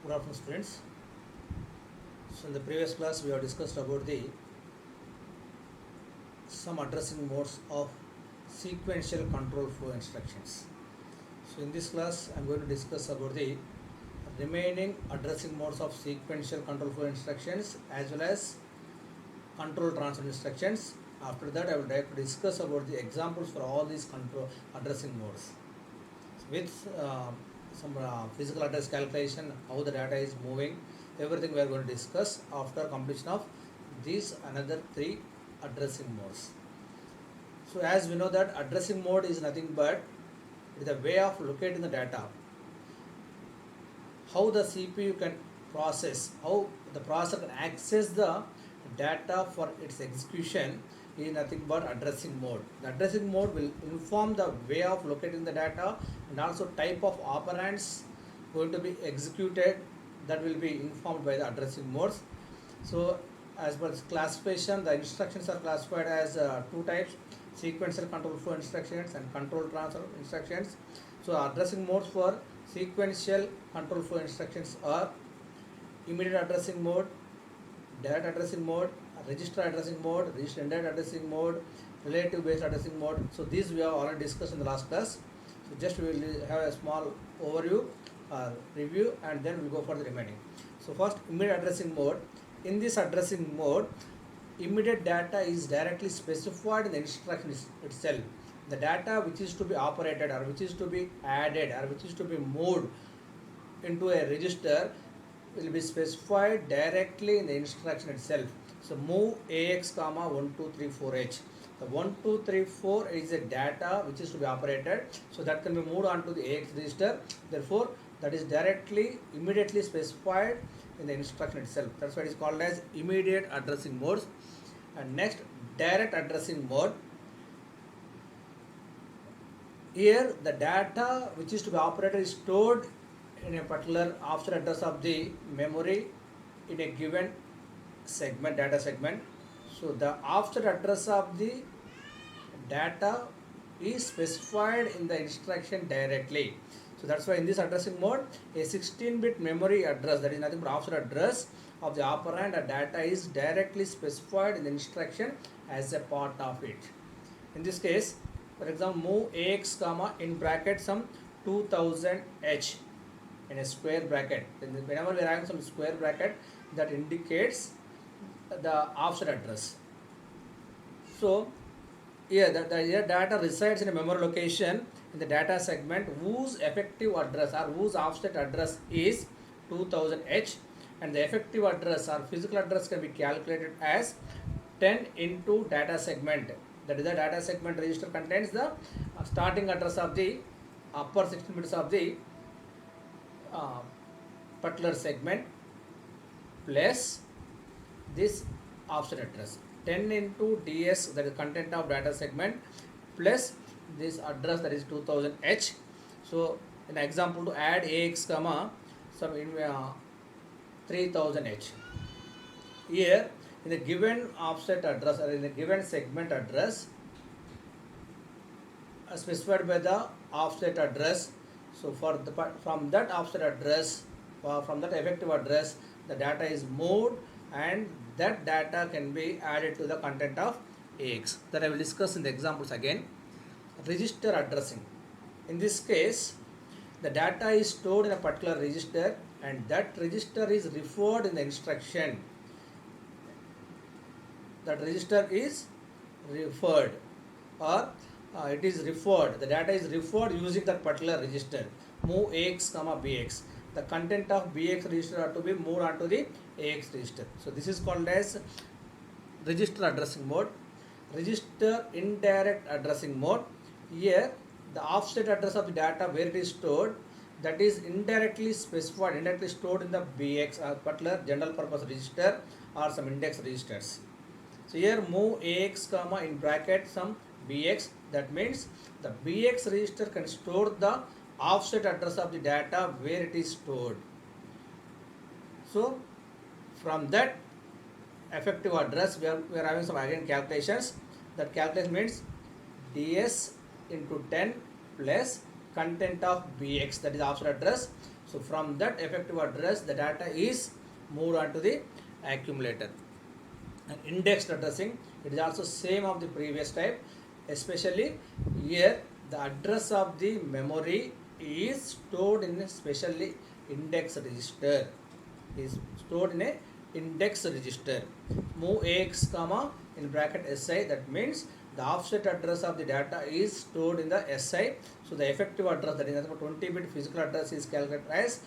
Good afternoon, students. So in the previous class we have discussed about the some addressing modes of sequential control flow instructions. So in this class I am going to discuss about the remaining addressing modes of sequential control flow instructions as well as control transfer instructions. After that I would like to discuss about the examples for all these control addressing modes with some physical address calculation, how the data is moving, everything we are going to discuss after completion of these another three addressing modes. So as we know that addressing mode is nothing but it is a way of locating the data, how the CPU can process, how the processor can access the data for its execution is nothing but addressing mode. The addressing mode will inform the way of locating the data and also type of operands going to be executed, that will be informed by the addressing modes. So as per this classification, the instructions are classified as two types: sequential control flow instructions and control transfer instructions. So addressing modes for sequential control flow instructions are immediate addressing mode, direct addressing mode, register addressing mode, register indirect addressing mode, relative based addressing mode. So these we have already discussed in the last class. So just we will have a small overview review and then we'll go for the remaining. So first, immediate addressing mode. In this addressing mode, immediate data is directly specified in the instruction itself. The data which is to be operated or which is to be added or which is to be moved into a register will be specified directly in the instruction itself. So move AX comma 1234H. The 1234 is a data which is to be operated, so that can be moved on to the AX register. Therefore, that is directly immediately specified in the instruction itself. That's why it is called as immediate addressing modes. And next, direct addressing mode. Here the data which is to be operated is stored in a particular offset address of the memory in a given segment, data segment. So the offset address of the data is specified in the instruction directly. So that's why in this addressing mode, a 16-bit memory address, that is nothing but offset address of the operand or data, is directly specified in the instruction as a part of it. In this case, for example, move AX comma in bracket some 2000H in a square bracket. Whenever we are having some square bracket, that indicates the offset address. So here the data resides in a memory location in the data segment whose effective address or whose offset address is 2000H, and the effective address or physical address can be calculated as 10 into data segment. That is, the data segment register contains the starting address of the upper 16 bits of the particular segment plus this offset address. 10 into DS, that is content of data segment, plus this address, that is 2000H. So in example, to add AX comma some in 3000H. Here in the given offset address or in the given segment address specified by the offset address. So for the from that offset address, from that effective address, the data is moved and that data can be added to the content of AX. That I will discuss in the examples again. Register addressing. In this case, the data is stored in a particular register and that register is referred in the instruction. That register is referred or it is referred. The data is referred using that particular register. Move AX comma BX. The content of BX register are to be moved onto the AX register. So this is called as register addressing mode. Register indirect addressing mode. Here the offset address of the data where it is stored, that is indirectly specified, indirectly stored in the BX or particular general purpose register or some index registers. So here move AX comma in bracket some BX, that means the BX register can store the offset address of the data where it is stored. So from that effective address we are having some again calculations. That calculation means DS into 10 plus content of bx, that is offset address. So from that effective address the data is moved on to the accumulator. And indexed addressing, it is also same of the previous type, especially here the address of the memory is stored in a specially index register, is stored in a index register. Move ax comma in bracket si, that means the offset address of the data is stored in the si. So the effective address, that is 20-bit physical address, is calculated as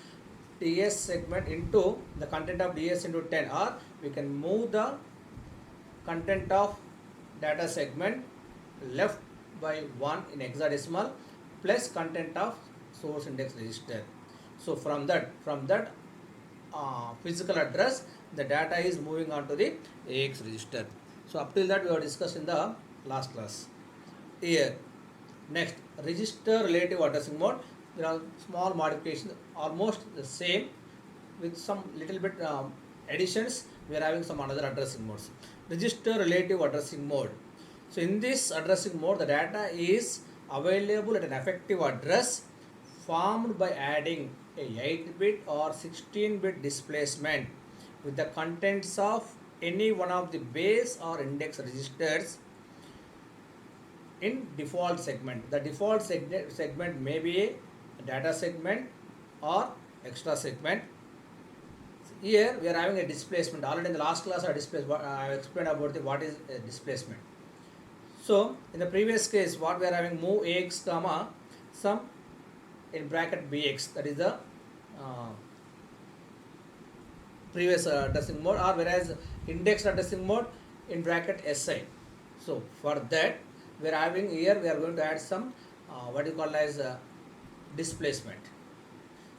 ds segment into the content of ds into 10, or we can move the content of data segment left by 1 in hexadecimal plus content of source index register. So from that physical address the data is moving on to the AX register. So up till that we have discussed in the last class. Here next, register relative addressing mode, there are small modifications, almost the same with some little bit additions. We are having some another addressing modes. Register relative addressing mode. So in this addressing mode the data is available at an effective address formed by adding a 8-bit or 16-bit displacement with the contents of any one of the base or index registers in default segment. The default segment may be a data segment or extra segment. Here we are having a displacement. Already in the last class I explained about what is a displacement. So in the previous case what we are having, move ax comma some in bracket bx, that is the previous addressing mode, or whereas indexed addressing mode in bracket si. So for that we are having here, we are going to add some what you call as displacement.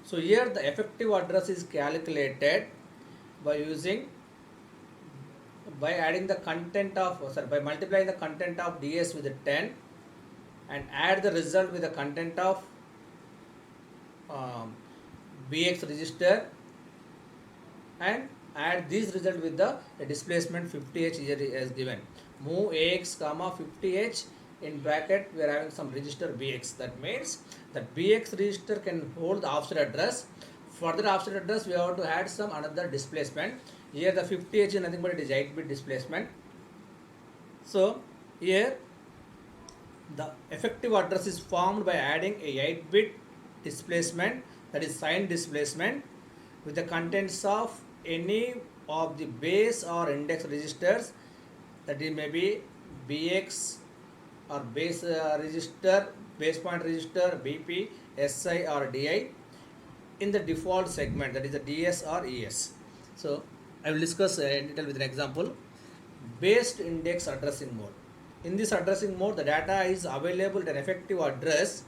So here the effective address is calculated by adding the content of by multiplying the content of ds with 10 and add the result with the content of bx register and add this result with the displacement 50h here as given. Move ax comma 50h in bracket we are having some register bx. That means that bx register can hold the offset address. For that offset address we have to add some another displacement. Here the 50h is nothing but it is 8-bit displacement. So here the effective address is formed by adding a 8-bit displacement, that is signed displacement, with the contents of any of the base or index registers, that is maybe bx or base register, base point register, bp, si or di in the default segment, that is the ds or es. So I will discuss in detail with an example. Based index addressing mode. In this addressing mode the data is available at an effective address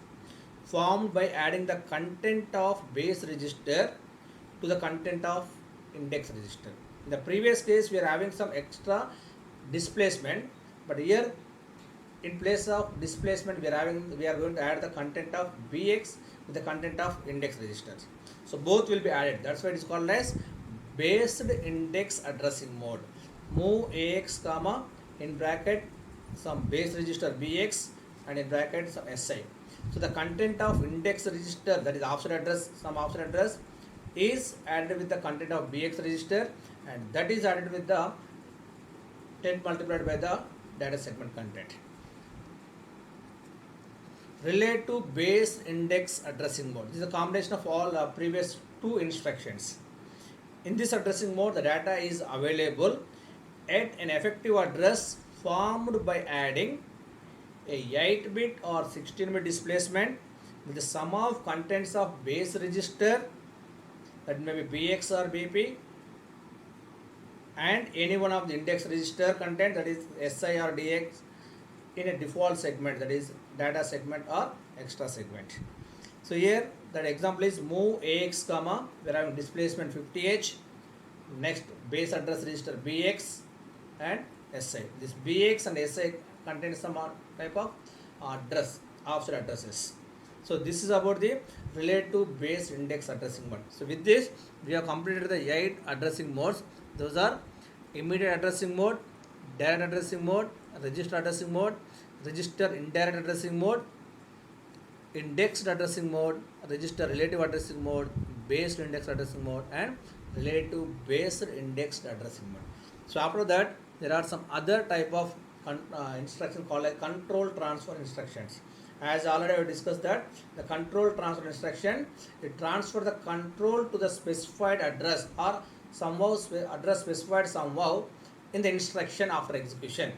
formed by adding the content of base register to the content of index register. In the previous case we are having some extra displacement, but here in place of displacement we are going to add the content of bx with the content of index registers. So both will be added. That's why it is called as based index addressing mode. Move ax comma in bracket some base register bx and in bracket some si. So the content of index register, that is offset address, some offset address is added with the content of bx register, and that is added with the 10 multiplied by the data segment content. Relate to base index addressing mode. This is a combination of all previous two instructions. In this addressing mode the data is available at an effective address formed by adding a 8-bit or 16-bit displacement with the sum of contents of base register, that may be bx or bp, and any one of the index register content, that is si or dx, in a default segment, that is data segment or extra segment. So here that example is move ax comma, we are having displacement 50h, next base address register bx and si. This bx and si contains some type of address, offset addresses. So this is about the relate to base index addressing mode. So with this we have completed the 8 addressing modes. Those are immediate addressing mode, direct addressing mode, register addressing mode, register indirect addressing mode, indexed addressing mode, register relative addressing mode, based indexed addressing mode, and relative based indexed addressing mode. So after that, there are some other type of instruction called like control transfer instructions. As already I discussed that the control transfer instruction, it transfer the control to the specified address or somehow address specified somehow in the instruction after execution.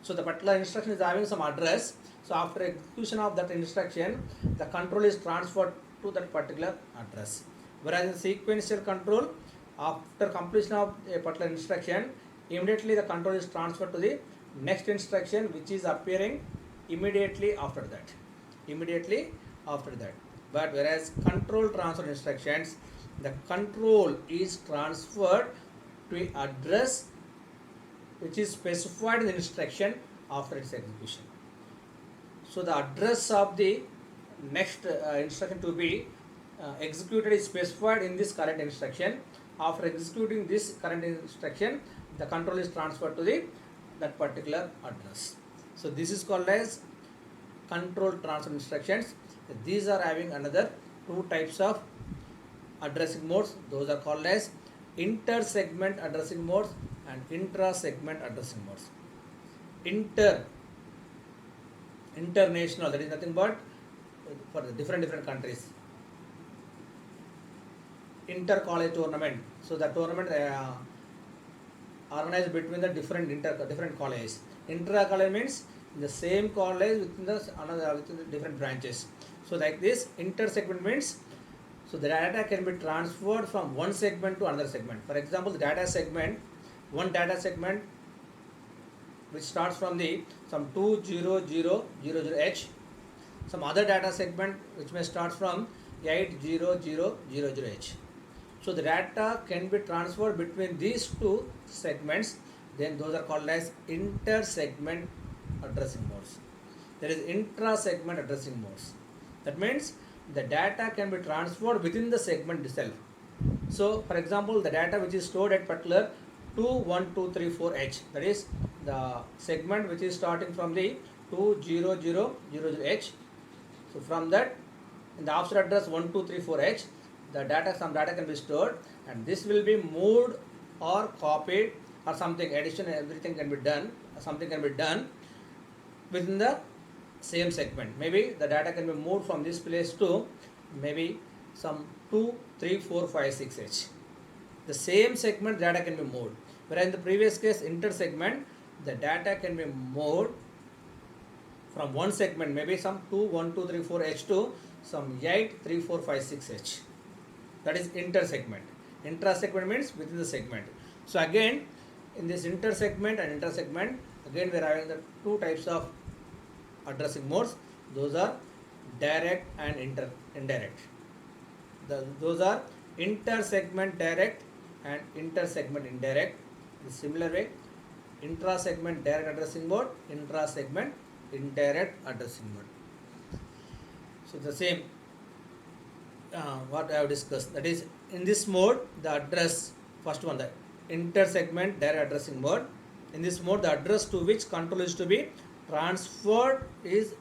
So the particular instruction is having some address. So after execution of that instruction, the control is transferred to that particular address. Whereas in sequential control, after completion of a particular instruction, immediately the control is transferred to the next instruction which is appearing immediately after that. Immediately after that. But whereas control transfer instructions, the control is transferred to an address which is specified in the instruction after its execution. So the address of the next instruction to be executed is specified in this current instruction. After executing this current instruction, the control is transferred to the that particular address. So this is called as control transfer instructions. These are having another two types of addressing modes. Those are called as inter-segment addressing modes and intra-segment addressing modes. International, that is nothing but for the different countries. Inter-college tournament. So the tournament organized between the different colleges. Intra-college means in the same college within the different branches. So like this, inter-segment means so the data can be transferred from one segment to another segment. For example, the data segment, one data segment which starts from the some 20000H, some other data segment which may start from 80000H. So the data can be transferred between these two segments. Then those are called as inter-segment addressing modes. There is intra-segment addressing modes. That means the data can be transferred within the segment itself. So for example, the data which is stored at particular 21234H, that is the segment which is starting from the 20000H. So from that, in the offset address 1234H, some data can be stored, and this will be moved or copied or something addition, everything can be done, something can be done within the same segment. Maybe the data can be moved from this place to maybe some 2, 3, 4, 5, 6H. The same segment data can be moved. Whereas in the previous case, inter-segment, the data can be moved from one segment, maybe some 2, 1, 2, 3, 4H to some 8, 3, 4, 5, 6H. That is inter-segment. Intra-segment means within the segment. So again, in this inter-segment and inter-segment, again we are having the two types of addressing modes. Those are direct and indirect. Those are inter-segment direct and inter-segment indirect. In a similar way, intra-segment direct addressing mode, intra-segment indirect addressing mode. So the same what I have discussed, that is in this mode the address, first one, the inter-segment direct addressing mode. In this mode, the address to which control is to be transferred is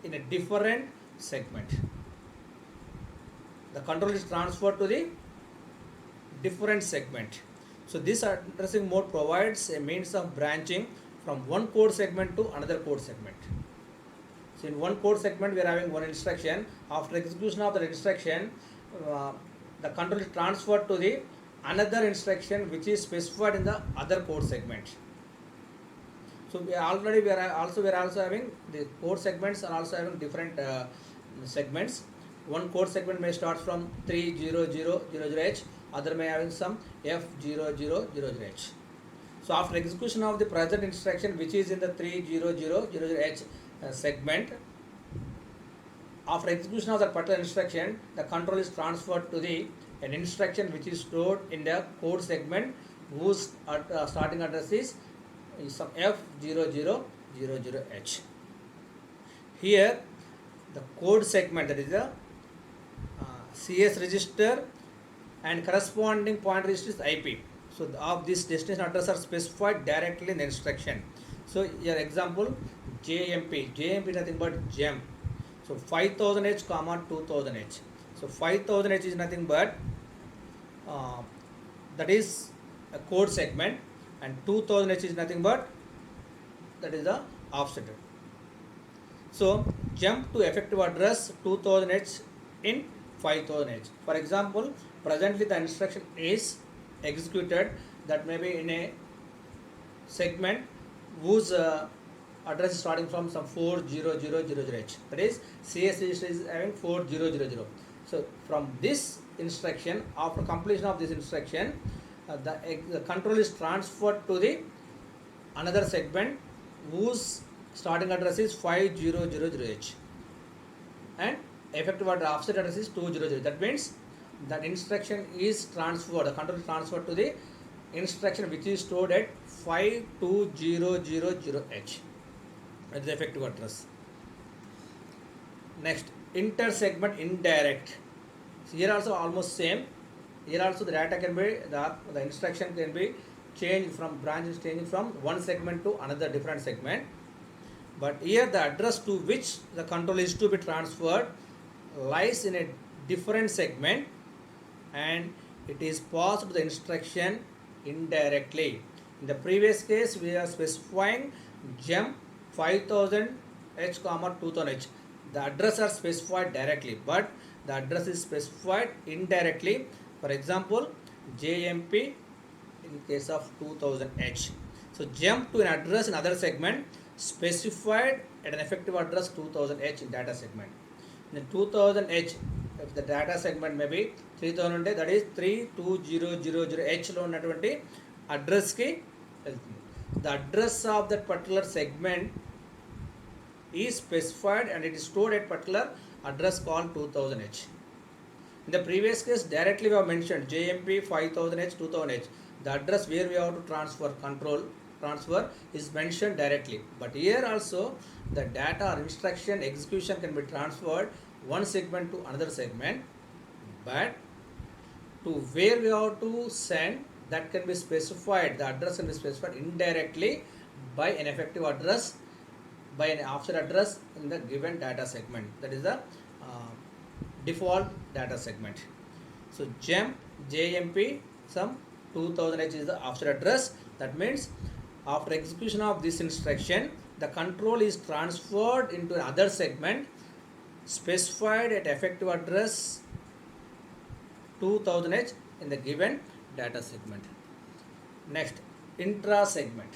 in a different segment. The control is transferred to the different segment. So this addressing mode provides a means of branching from one code segment to another code segment. So in one code segment we are having one instruction. After execution of that instruction, the control is transferred to the another instruction which is specified in the other code segment. So we are also having the code segments are also having different segments. One code segment may start from 30000H, other may having some F0000H. So after execution of the present instruction which is in the 30000H segment, after execution of that particular instruction, the control is transferred to an instruction which is stored in the code segment whose starting address is some F0000H. Here the code segment, that is the CS register and corresponding point register is IP. So of this destination address are specified directly in the instruction. So your example, JMP nothing but gem. So 5000H comma 2000H. So 5000H is nothing but uh, that is a code segment, and 2000H is nothing but that is the offset. So jump to effective address 2000H in 5000H. For example, presently the instruction is executed that may be in a segment whose address is starting from some 40000H. That is CS register is having 4000. So from this instruction, after completion of this instruction, the control is transferred to the another segment whose starting address is 5000H and effective address offset address is 200. That means that instruction is transferred, the control is transferred to the instruction which is stored at 52000H. That is the effective address. Next, inter-segment indirect. So here also almost same. Here also the data can be, the instruction can be changed from branches changing from one segment to another different segment. But here the address to which the control is to be transferred lies in a different segment, and it is passed to the instruction indirectly. In the previous case, we are specifying jump 5000H comma 2000H. The address are specified directly, but the address is specified indirectly. For example, JMP in case of 2000H. So jump to an address in other segment specified at an effective address 2000H in data segment. In 2000H, if the data segment may be 3000, that is 32000H లో ఉన్నటువంటి address కి వెళ్తుంది. The address of that particular segment is specified and it is stored at particular address called 2000H. In the previous case, directly we have mentioned JMP 5000H 2000H. The address where we have to transfer is mentioned directly. But here also the data or instruction execution can be transferred one segment to another segment, but to where we have to send, that can be specified, the address can be specified indirectly by an effective address, by an offset address in the given data segment. That is the default data segment. So JMP some 2000H is the offset address. That means after execution of this instruction, the control is transferred into another segment specified at effective address 2000H in the given data segment. Next, intra-segment.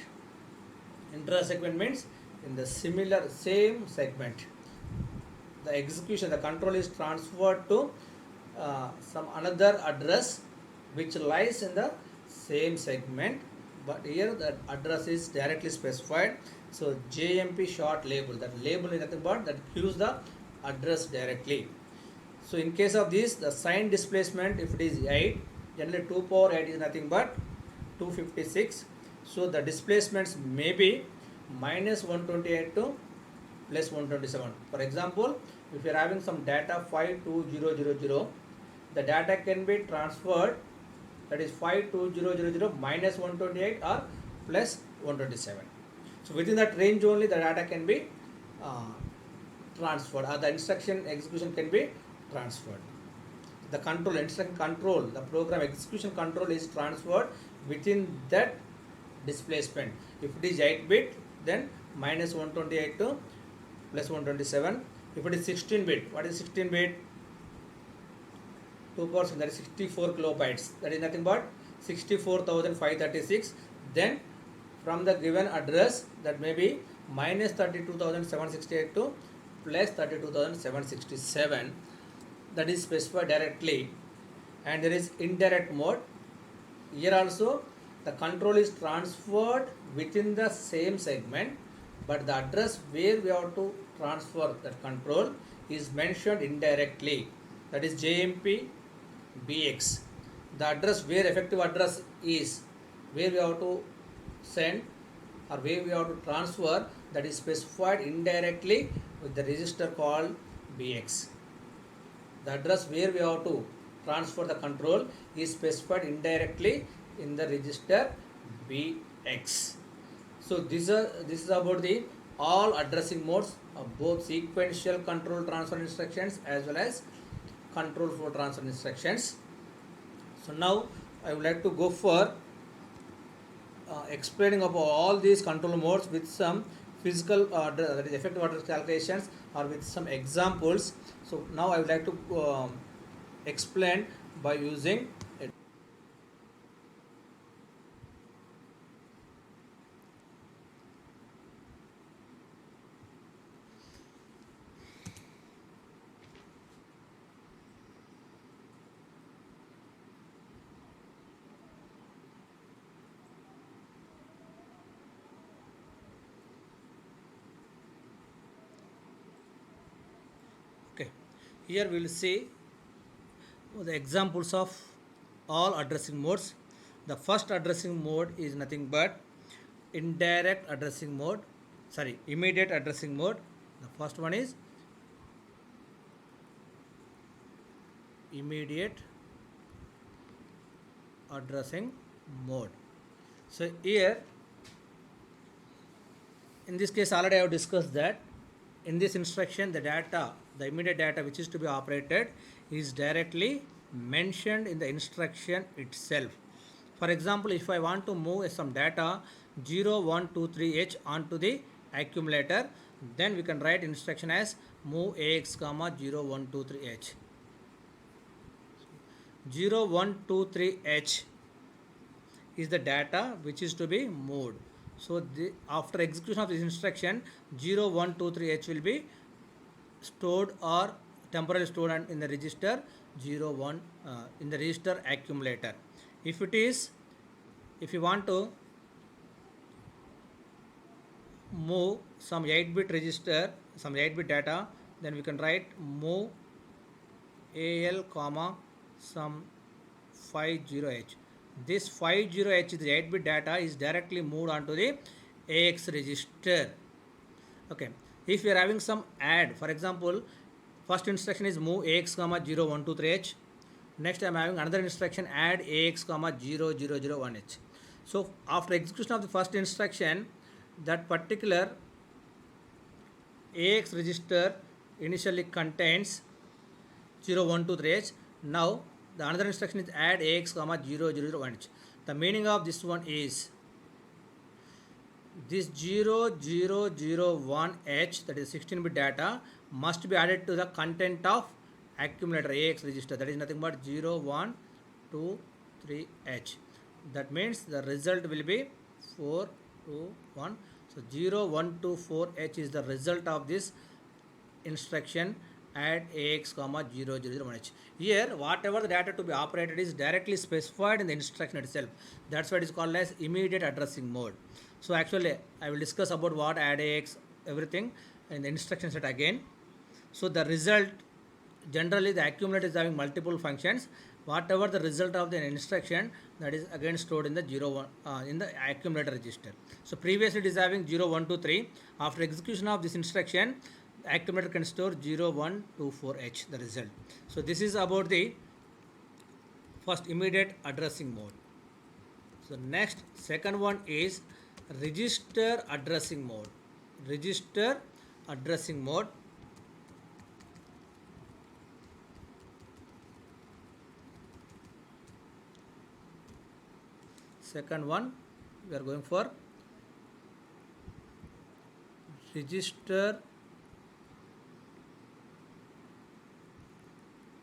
Intra-segment means in the same segment, the execution, the control is transferred to some another address which lies in the same segment, but here the address is directly specified. So JMP short label, that label is nothing but that gives the address directly. So in case of this, the sign displacement, if it is 8, generally 2 power 8 is nothing but 256. So the displacements may be minus 128 to plus 127. For example, if you are having some data 52000, the data can be transferred, that is 52000 minus 128 or plus 127. So within that range only the data can be transferred, or the instruction execution can be transferred. The instruction control, the program execution control is transferred within that displacement. If it is 8-bit, then minus 128 to plus 127. If it is 16-bit, what is 16-bit? 2%, that is 64 kilobytes. That is nothing but 64,536. Then from the given address, that may be minus 32,768 to plus 32,767. That is specified directly. And there is indirect mode. Here also the control is transferred within the same segment, but the address where we have to transfer that control is mentioned indirectly. That is JMP BX. The address where effective address is, where we have to send or where we have to transfer, that is specified indirectly with the register called BX. The address where we have to transfer the control is specified indirectly in the register BX. So this is about the all addressing modes both sequential control transfer instructions as well as control flow transfer instructions. So now I would like to go for explaining about all these control modes with some physical that is effective address calculations or with some examples. So now I would like to explain by using it. Okay, here we will see the examples of all addressing modes. The first addressing mode is nothing but indirect addressing mode, sorry, immediate addressing mode. The first one is immediate addressing mode. So here in this case already I have discussed that in this instruction the immediate data which is to be operated is directly mentioned in the instruction itself. For example, if I want to move some data 0123H onto the accumulator, then we can write instruction as move AX comma 0123H. 0123H is the data which is to be moved. So after execution of this instruction 0123H will be stored or temporarily stored in the register 01 in the register accumulator. If you want to move some 8-bit register, some 8-bit data, then we can write move AL comma some 50H. This 50H is the 8-bit data is directly moved onto the AX register. Okay, if you are having some add, for example, first instruction is move AX comma 0123H. Next I am having another instruction add AX comma 0001H. So after execution of the first instruction, that particular AX register initially contains 0123H. Now the another instruction is add AX comma 0001H. The meaning of this one is this 0001H, that is 16-bit data, must be added to the content of accumulator AX register, that is nothing but 0123H. That means the result will be 421. So 0124H is the result of this instruction add AX comma 0001H. Here whatever the data to be operated is directly specified in the instruction itself. That's why it is called as immediate addressing mode. So actually I will discuss about what add AX everything in the instruction set again. So the result, generally the accumulator is having multiple functions. Whatever the result of the instruction, that is again stored in the in the accumulator register. So previously it is having 0123. After execution of this instruction, the accumulator can store 0124H, the result. So this is about the first immediate addressing mode. So next, second one is register addressing mode. Register addressing mode. Second one, we are going for register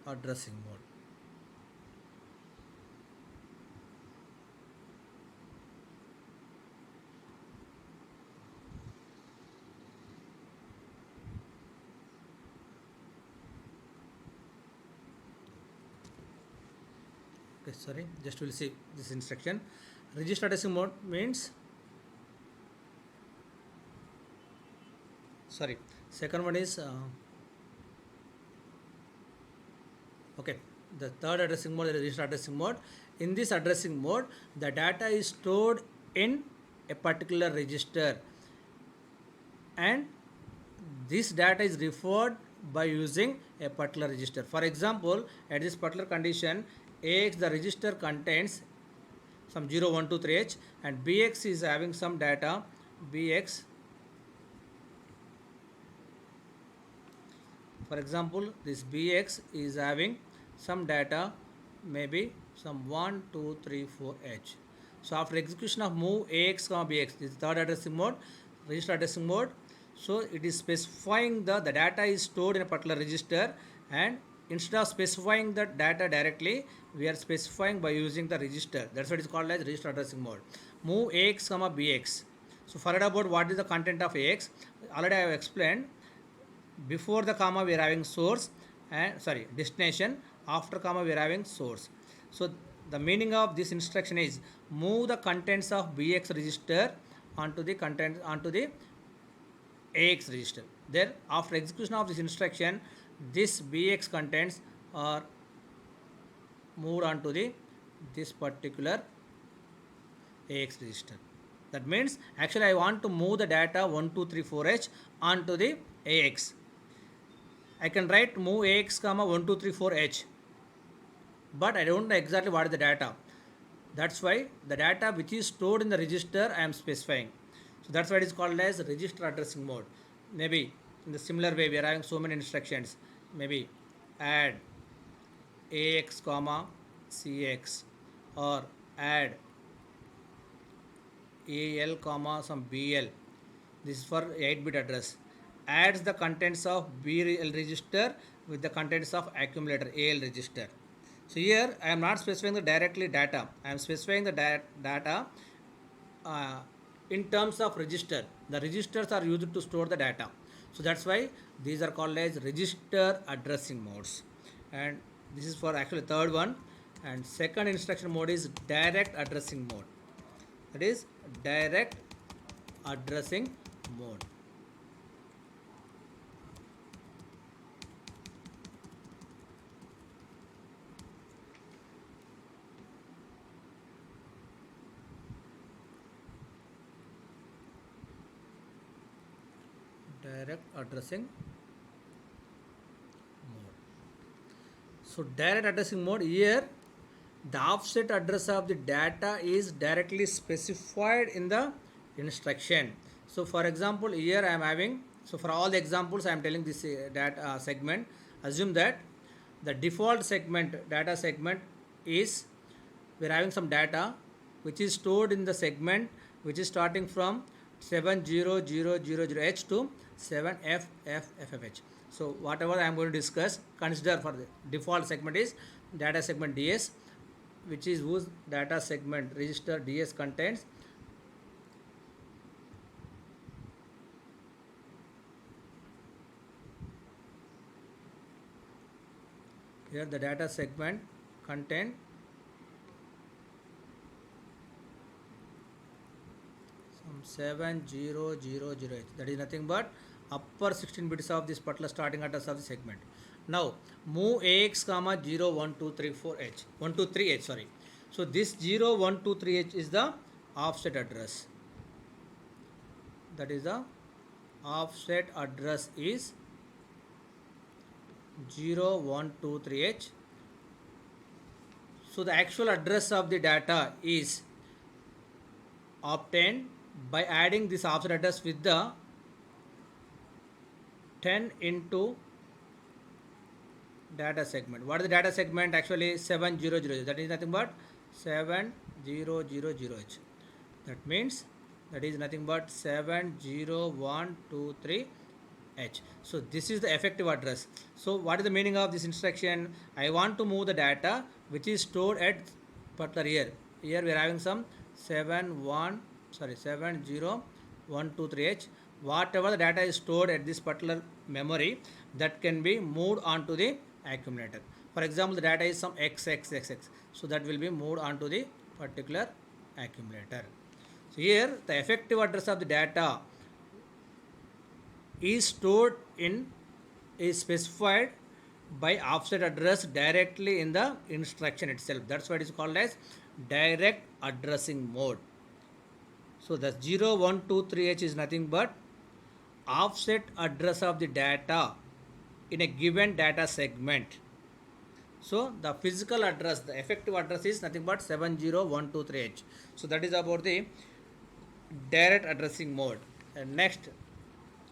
addressing mode. Okay, sorry, just we'll see this instruction. Register addressing mode means, sorry, second one is okay, the third addressing mode is register addressing mode. In this addressing mode, the data is stored in a particular register and this data is referred by using a particular register. For example, at this particular condition, AX, the register contains some 0123H and BX is having some data BX For example, this bx is having some data, maybe some 1 2 3 4 h. So after execution of move ax comma bx, this is third addressing mode, register addressing mode. So it is specifying the data is stored in a particular register, and instead of specifying the data directly, we are specifying by using the register. That's what is called as register addressing mode. Move ax comma bx. So forget about what is the content of ax. Already I have explained. Before the comma we are having source, and sorry, destination. After comma we are having source. So the meaning of this instruction is move the contents of bx register onto the ax register. There, after execution of this instruction, this bx contents are moved onto this particular ax register. That means actually I want to move the data 1 2 3 4h onto the ax. I can write move ax comma 1 2 3 4h, but I don't know exactly what is the data. That's why the data which is stored in the register I am specifying. So that's why it is called as register addressing mode. Maybe in the similar way we are having so many instructions. Maybe add ax comma cx, or add al comma some bl. This is for 8-bit address. Adds the contents of BL register with the contents of accumulator AL register. So here I am not specifying the directly data. I am specifying the data in terms of register. The registers are used to store the data. So that's why these are called as register addressing modes. And this is for actually third one. And second instruction mode is direct addressing mode. That is direct addressing mode. Direct addressing mode. So direct addressing mode, here the offset address of the data is directly specified in the instruction. So for example, here I am having, so for all the examples I am telling this data segment, assume that the default segment data segment is, we are having some data which is stored in the segment which is starting from 70000h to 7FFFH. So whatever I am going to discuss, consider for the default segment is data segment DS, which is whose data segment register DS contains here the data segment contain some 7000h. That is nothing but upper 16 bits of this particular starting address of the segment. Now move ax comma 01234h 123h, sorry. So this 0123h is the offset address. That is the offset address is 0123h. So the actual address of the data is obtained by adding this offset address with the 10 into data segment. What is the data segment? Actually 700. That is nothing but 7000h. That means that is nothing but 70123h. So this is the effective address. So what is the meaning of this instruction? I want to move the data which is stored at particular here. Here we are having some 70123h. Whatever the data is stored at this particular memory, that can be moved onto the accumulator. For example, the data is some xxxx, so that will be moved onto the particular accumulator. So here the effective address of the data is stored in, is specified by offset address directly in the instruction itself. That's why it is called as direct addressing mode. So the 0123h is nothing but offset address of the data in a given data segment. So the physical address, the effective address is nothing but 70123h. So that is about the direct addressing mode. And next,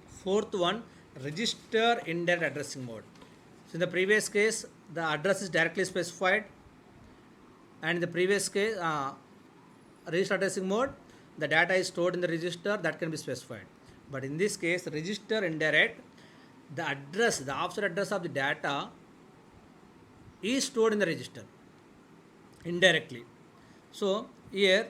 fourth one, register indirect addressing mode. So in the previous case, the address is directly specified, and in the previous case, register addressing mode, the data is stored in the register that can be specified. But in this case, register indirect, the address, the offset address of the data is stored in the register indirectly. So here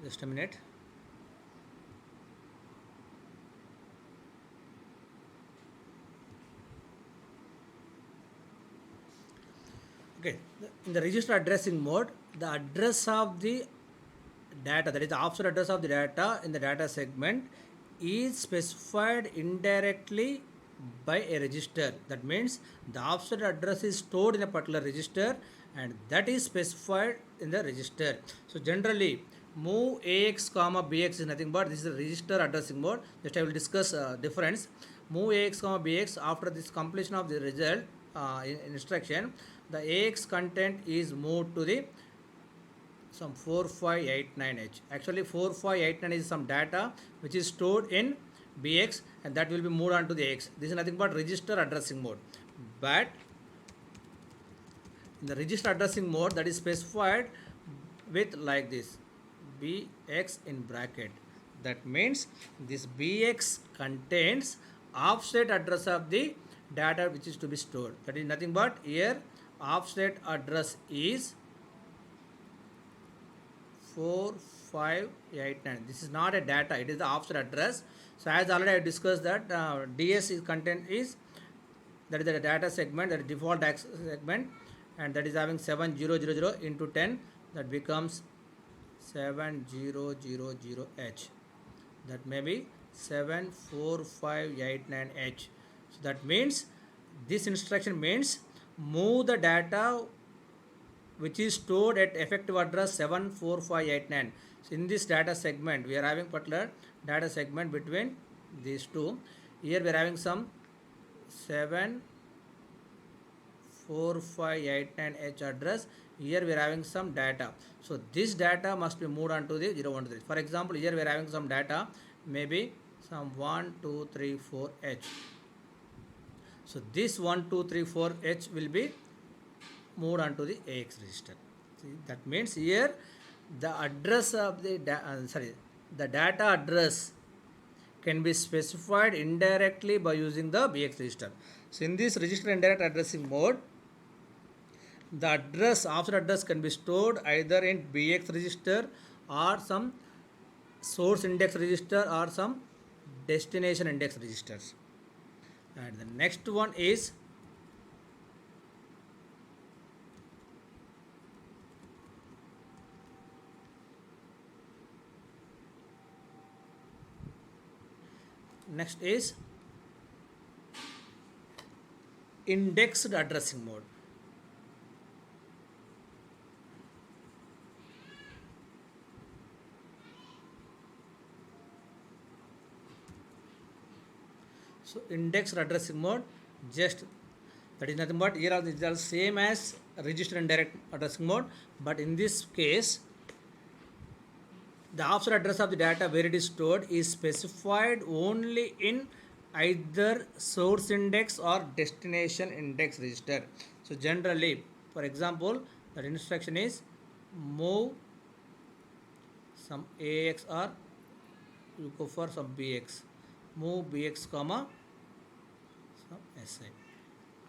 just a minute. Okay, in the register addressing mode, the address of the data, that is the offset address of the data in the data segment, is specified indirectly by a register. That means the offset address is stored in a particular register and that is specified in the register. So generally, move AX comma BX is nothing but this is a register addressing mode. Just I will discuss difference. Move AX comma BX, after this completion of the result instruction, the AX content is moved to the some 4589H. Actually 4589 is some data which is stored in BX and that will be moved on to the X. This is nothing but register addressing mode. But in the register addressing mode, that is specified with like this BX in bracket. That means this BX contains offset address of the data which is to be stored. That is nothing but here offset address is 4589. This is not a data, it is the offset address. So as already I discussed that DS is content is, that is the data segment, that is default segment, and that is having 7000 into 10, that becomes 7000H. That may be 74589H. So that means this instruction means move the data which is stored at effective address 74589. So in this data segment, we are having particular data segment between these two. Here we are having some 74589H address. Here we are having some data. So this data must be moved on to the 0123. For example, here we are having some data, maybe some 1234H. So this 1234H will be moved on to the AX register. See, that means here the address of the the data address can be specified indirectly by using the BX register. So in this register indirect addressing mode, the address, offset address can be stored either in BX register or some source index register or some destination index registers. And the next one is indexed addressing mode. So indexed addressing mode, just that is nothing but here are the same as register indirect addressing mode, but in this case the offset address of the data where it is stored is specified only in either source index or destination index register. So generally, for example, that instruction is move some AX or you go for some BX, move BX comma some SI.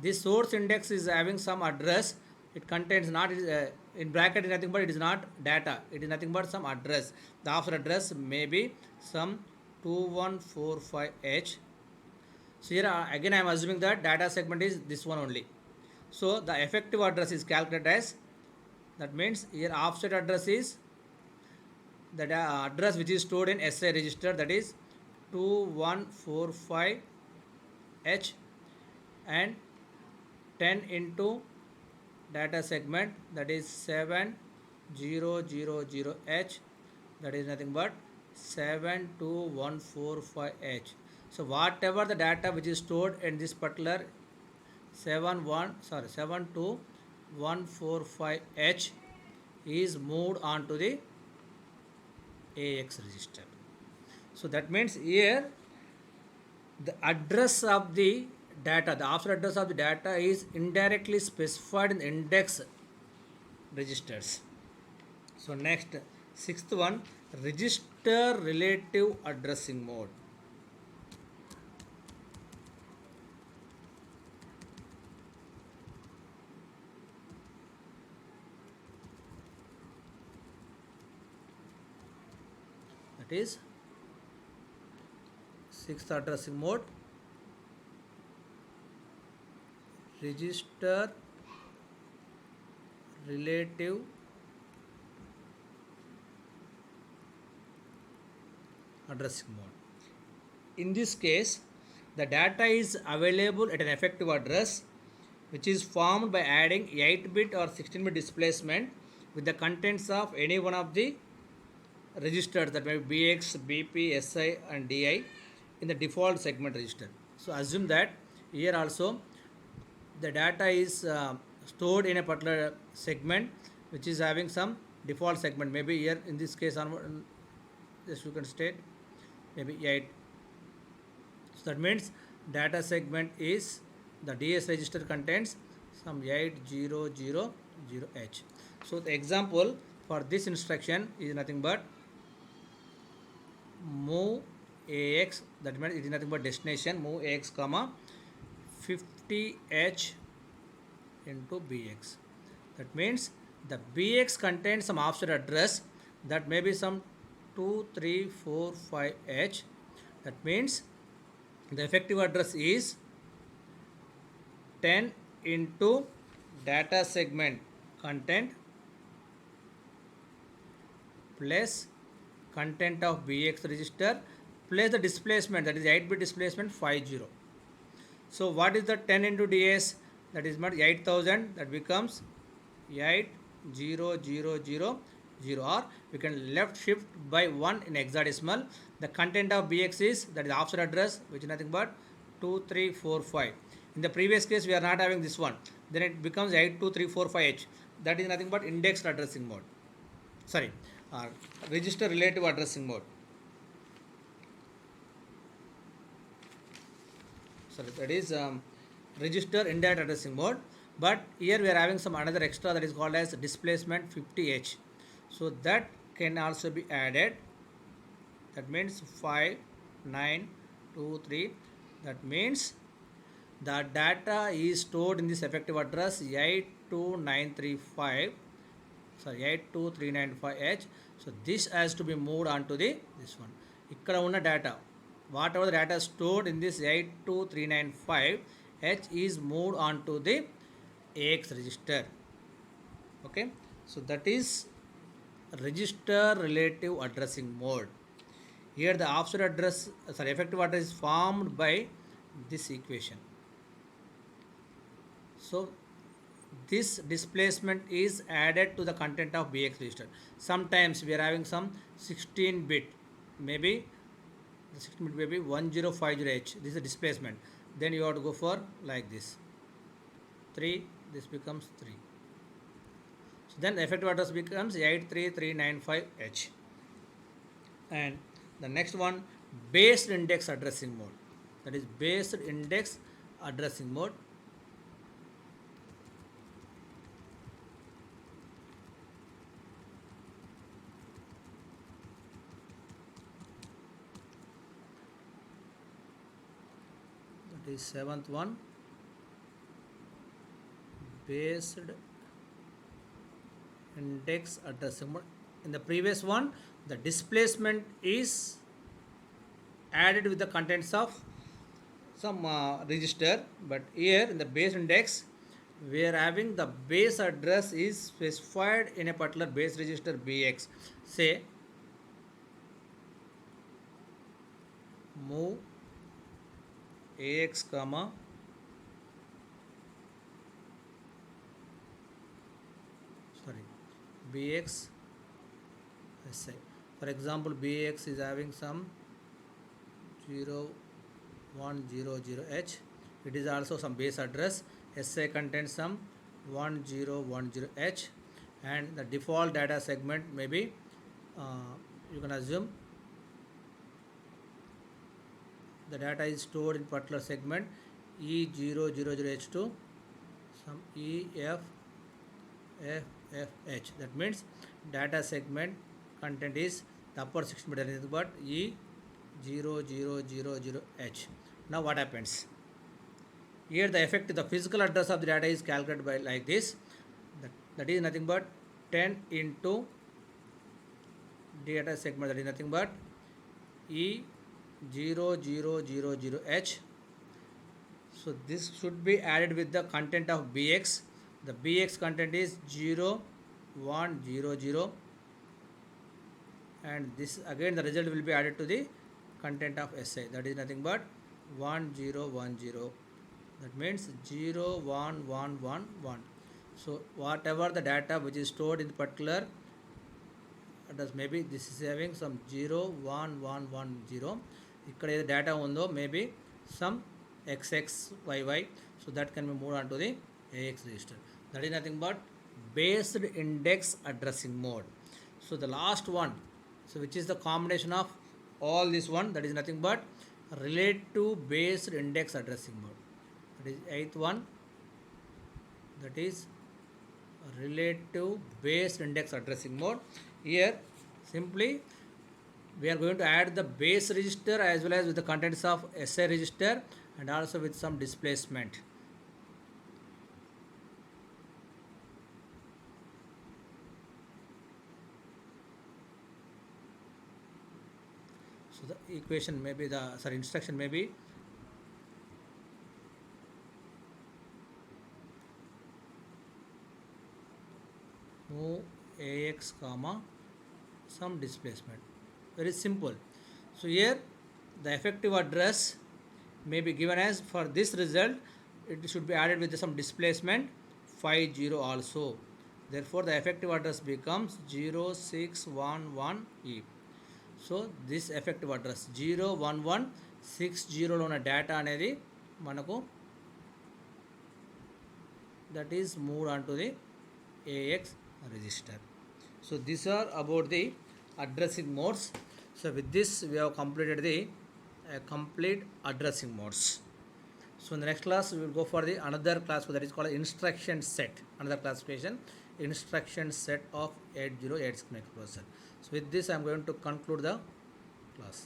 This source index is having some address, it contains not in bracket is nothing but it is not data, it is nothing but some address. The offset address may be some 2145H. So here again I am assuming that data segment is this one only. So the effective address is calculated as, that means here offset address is the address which is stored in SI register, that is 2145H, and 10 into data segment, that is 7000H, that is nothing but 72145H. So whatever the data which is stored in this particular 72145 145H is moved on to the AX register. So that means here the address of the data, the offset address of the data is indirectly specified in the index registers. So next, sixth one, register relative addressing mode. That is sixth addressing mode, register relative addressing mode. In this case, the data is available at an effective address which is formed by adding 8-bit or 16-bit displacement with the contents of any one of the registers, that may be BX, BP, SI and DI in the default segment register. So assume that here also the data is stored in a particular segment which is having some default segment, maybe here in this case on just you can state maybe 8. So that means data segment is the DS register contains some 8000H. So the example for this instruction is nothing but move AX, that means it is nothing but destination, move AX comma 50H into BX. That means the BX contains some offset address that may be some 2345H. That means the effective address is 10 into data segment content plus content of BX register plus the displacement, that is 8-bit displacement 50. So what is the 10 into DS? That is not 8000, that becomes 80000, or we can left shift by 1 in hexadecimal. The content of BX is, that is offset address, which is nothing but 2345. In the previous case we are not having this one, then it becomes 82345H. That is nothing but indexed addressing mode, sorry, register relative addressing mode. Sorry, that is register indirect addressing mode. But here we are having some another extra that is called as displacement 50H. So that can also be added. That means 5923. That means the data is stored in this effective address 82935. Sorry, 82395H. So this has to be moved on to the this one. Ikkada unna data, whatever the data stored in this 82395H is moved on to the AX register. Okay, so that is register relative addressing mode. Here the offset address, sorry, effective address is formed by this equation. So this displacement is added to the content of BX register. Sometimes we are having some 16-bit, maybe the 16-bit may be 1050H. This is the displacement. Then you have to go for like this 3. This becomes 3. So then the effective address becomes 83395H. And the next one, based index addressing mode. That is based index addressing mode. That is seventh one, based index addressing mode. In the previous one, the displacement is added with the contents of some register, but here in the base index we are having the base address is specified in a particular base register BX. Say move AX comma BX SI. For example, BX is having some 0100H. It is also some base address. SI contains some 1010H, and the default data segment maybe you can assume the data is stored in particular segment E000H2 some EFFH. That means data segment content is the upper 16 bit anything but E0000H. Now what happens? Here the effect, the physical address of the data is calculated by like this. That is nothing but 10 into data segment, that is nothing but E0000H. So this should be added with the content of BX. The BX content is 0100, and this again the result will be added to the content of SI, that is nothing but 1010. That means 01111. So whatever the data which is stored in particular address, maybe this is having some 01110. ఇక్కడ ఏదో data ఉందో maybe some XXYY, so that can be moved on to the AX register. That is nothing but based index addressing mode. So the last one, so which is the combination of all this one, that is nothing but relative based index addressing mode. That is 8th one, that is relative based index addressing mode. Here simply we are going to add the base register as well as with the contents of SI register and also with some displacement. So the equation may be instruction may be move AX comma some displacement. Very simple. So here the effective address may be given as, for this result it should be added with some displacement 50 also. Therefore the effective address becomes 0611E. So this effective address 01160 లో ఉన్న data అనేది మనకు that is moved on to the AX register. So these are about the addressing modes. So with this we have completed the complete addressing modes. So in the next class we will go for the another class that is called instruction set, another classification, instruction set of 8086 microprocessor. So with this I am going to conclude the class.